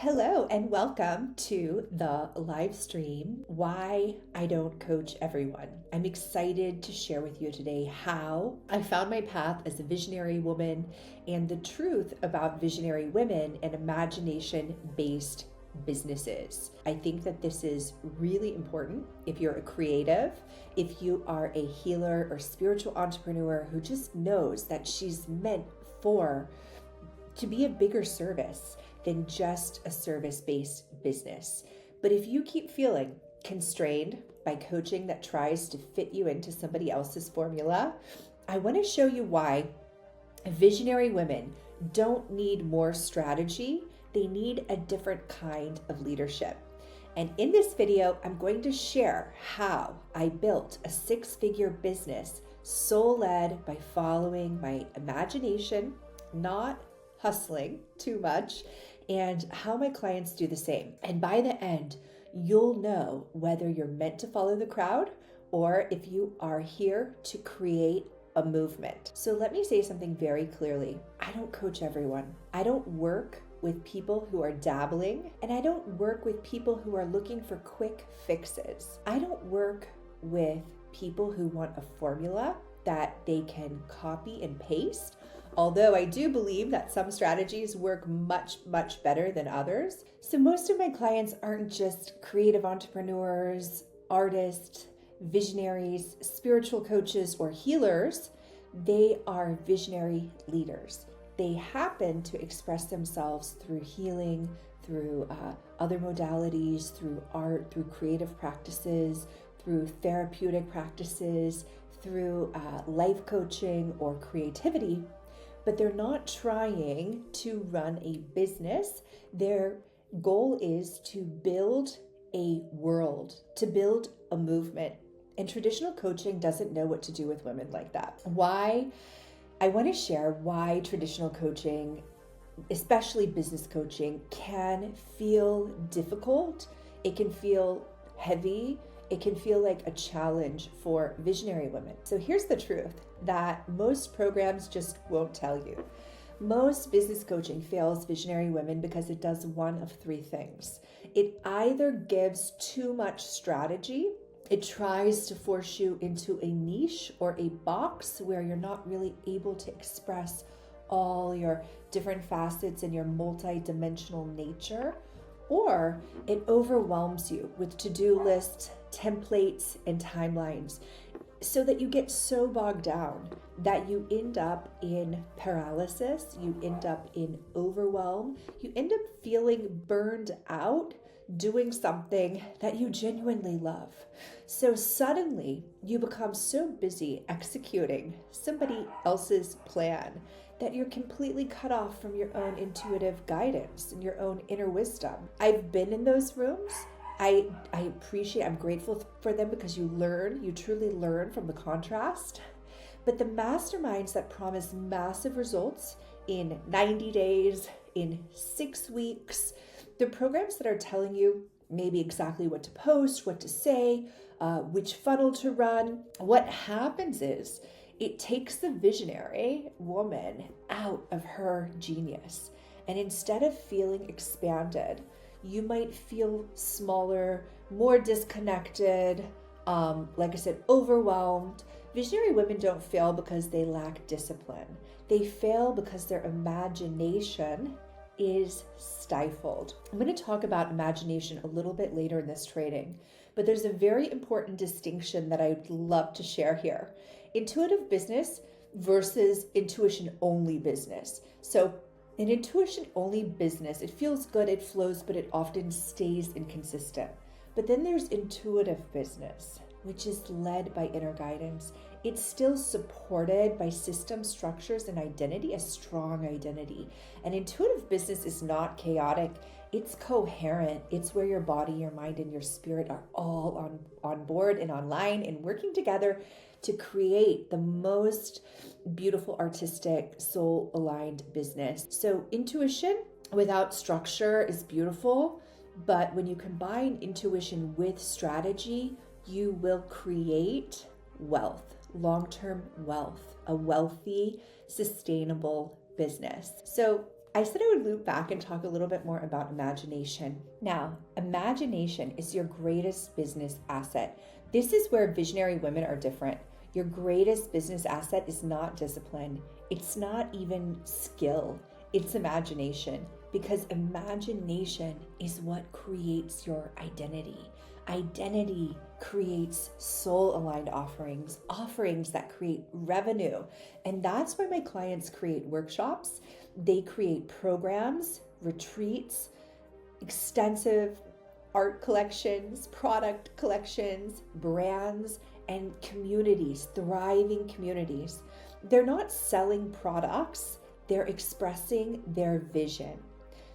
Hello and welcome to the live stream, Why I Don't Coach Everyone. I'm excited to share with you today how I found my path as a visionary woman and the truth about visionary women and imagination-based businesses. I think that this is really important if you're a creative, if you are a healer or spiritual entrepreneur who just knows that she's meant to be a bigger service than just a service-based business. But if you keep feeling constrained by coaching that tries to fit you into somebody else's formula, I want to show you why visionary women don't need more strategy. They need a different kind of leadership. And in this video, I'm going to share how I built a six-figure business soul-led by following my imagination, not hustling too much, and how my clients do the same. And by the end, you'll know whether you're meant to follow the crowd or if you are here to create a movement. So let me say something very clearly. I don't coach everyone. I don't work with people who are dabbling, and I don't work with people who are looking for quick fixes. I don't work with people who want a formula that they can copy and paste. Although I do believe that some strategies work much, much better than others. So most of my clients aren't just creative entrepreneurs, artists, visionaries, spiritual coaches, or healers. They are visionary leaders. They happen to express themselves through healing, through other modalities, through art, through creative practices, through therapeutic practices, through life coaching or creativity. But they're not trying to run a business. Their goal is to build a world, to build a movement. And traditional coaching doesn't know what to do with women like that. Why? I want to share why traditional coaching, especially business coaching, can feel difficult. It can feel heavy. It can feel like a challenge for visionary women. So here's the truth that most programs just won't tell you. Most business coaching fails visionary women because it does one of three things. It either gives too much strategy. It tries to force you into a niche or a box where you're not really able to express all your different facets and your multi-dimensional nature. Or it overwhelms you with to-do lists, templates, and timelines so that you get so bogged down that you end up in paralysis, you end up in overwhelm, you end up feeling burned out doing something that you genuinely love. So suddenly you become so busy executing somebody else's plan that you're completely cut off from your own intuitive guidance and your own inner wisdom. I've been in those rooms. I appreciate, I'm grateful for them because you truly learn from the contrast. But the masterminds that promise massive results in 90 days, in 6 weeks, the programs that are telling you maybe exactly what to post, what to say, which funnel to run, what happens is it takes the visionary woman out of her genius. And instead of feeling expanded, you might feel smaller, more disconnected, like I said, overwhelmed. Visionary women don't fail because they lack discipline. They fail because their imagination is stifled. I'm going to talk about imagination a little bit later in this training, but there's a very important distinction that I'd love to share here. Intuitive business versus intuition-only business. So in intuition-only business, it feels good, it flows, but it often stays inconsistent. But then there's intuitive business, which is led by inner guidance. It's still supported by system structures and identity, a strong identity. And intuitive business is not chaotic. It's coherent. It's where your body, your mind, and your spirit are all on board and online and working together to create the most beautiful, artistic, soul-aligned business. So intuition without structure is beautiful, but when you combine intuition with strategy, you will create wealth, long-term wealth, a wealthy, sustainable business. So I said I would loop back and talk a little bit more about imagination. Now, imagination is your greatest business asset. This is where visionary women are different. Your greatest business asset is not discipline. It's not even skill. It's imagination, because imagination is what creates your identity. Identity creates soul-aligned offerings, offerings that create revenue. And that's why my clients create workshops. They create programs, retreats, extensive art collections, product collections, brands, and communities, thriving communities. They're not selling products, they're expressing their vision.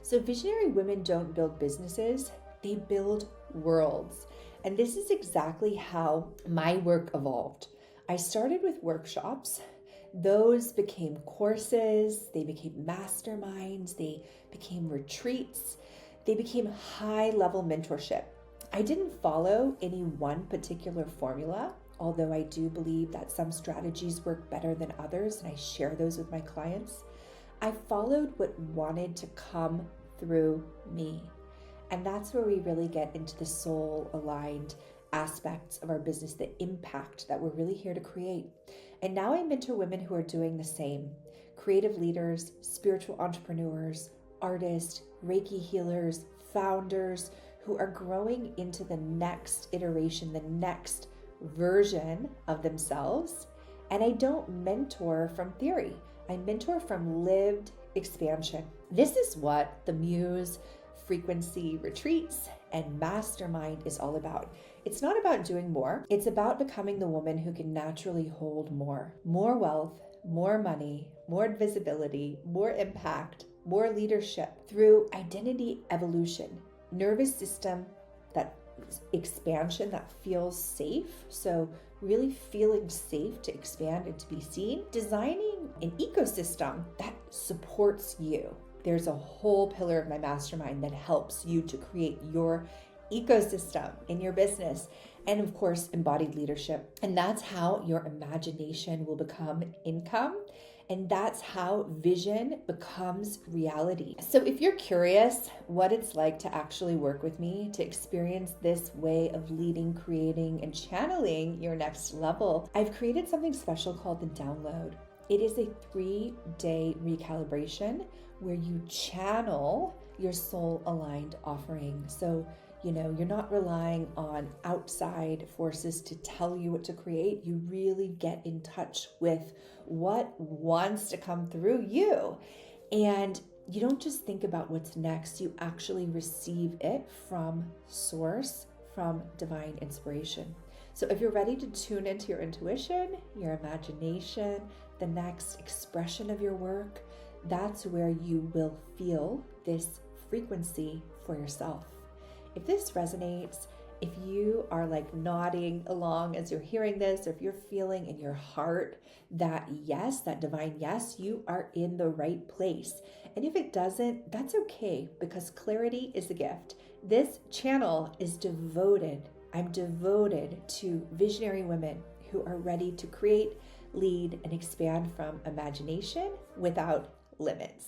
So visionary women don't build businesses, they build worlds. And this is exactly how my work evolved. I started with workshops. Those became courses, they became masterminds, they became retreats, they became high-level mentorship. I didn't follow any one particular formula, although I do believe that some strategies work better than others, and I share those with my clients. I followed what wanted to come through me. And that's where we really get into the soul-aligned aspects of our business, the impact that we're really here to create. And now I mentor women who are doing the same. Creative leaders, spiritual entrepreneurs, artists, Reiki healers, founders who are growing into the next iteration, the next version of themselves. And I don't mentor from theory. I mentor from lived expansion. This is what the Muse frequency retreats and mastermind is all about. It's not about doing more. It's about becoming the woman who can naturally hold more wealth, more money, more visibility, more impact, more leadership through identity evolution, nervous system, that expansion that feels safe. So really feeling safe to expand and to be seen, designing an ecosystem that supports you. There's a whole pillar of my mastermind that helps you to create your ecosystem in your business, and of course, embodied leadership. And that's how your imagination will become income. And that's how vision becomes reality. So if you're curious what it's like to actually work with me, to experience this way of leading, creating, and channeling your next level, I've created something special called the Download. It is a 3-day recalibration where you channel your soul-aligned offering. So, you're not relying on outside forces to tell you what to create. You really get in touch with what wants to come through you. And you don't just think about what's next, you actually receive it from source, from divine inspiration. So if you're ready to tune into your intuition, your imagination, the next expression of your work, that's where you will feel this frequency for yourself. If this resonates, if you are like nodding along as you're hearing this, or if you're feeling in your heart that yes, that divine yes, you are in the right place. And if it doesn't, that's okay, because clarity is a gift. This channel is devoted. I'm devoted to visionary women who are ready to create, lead, and expand from imagination without limits.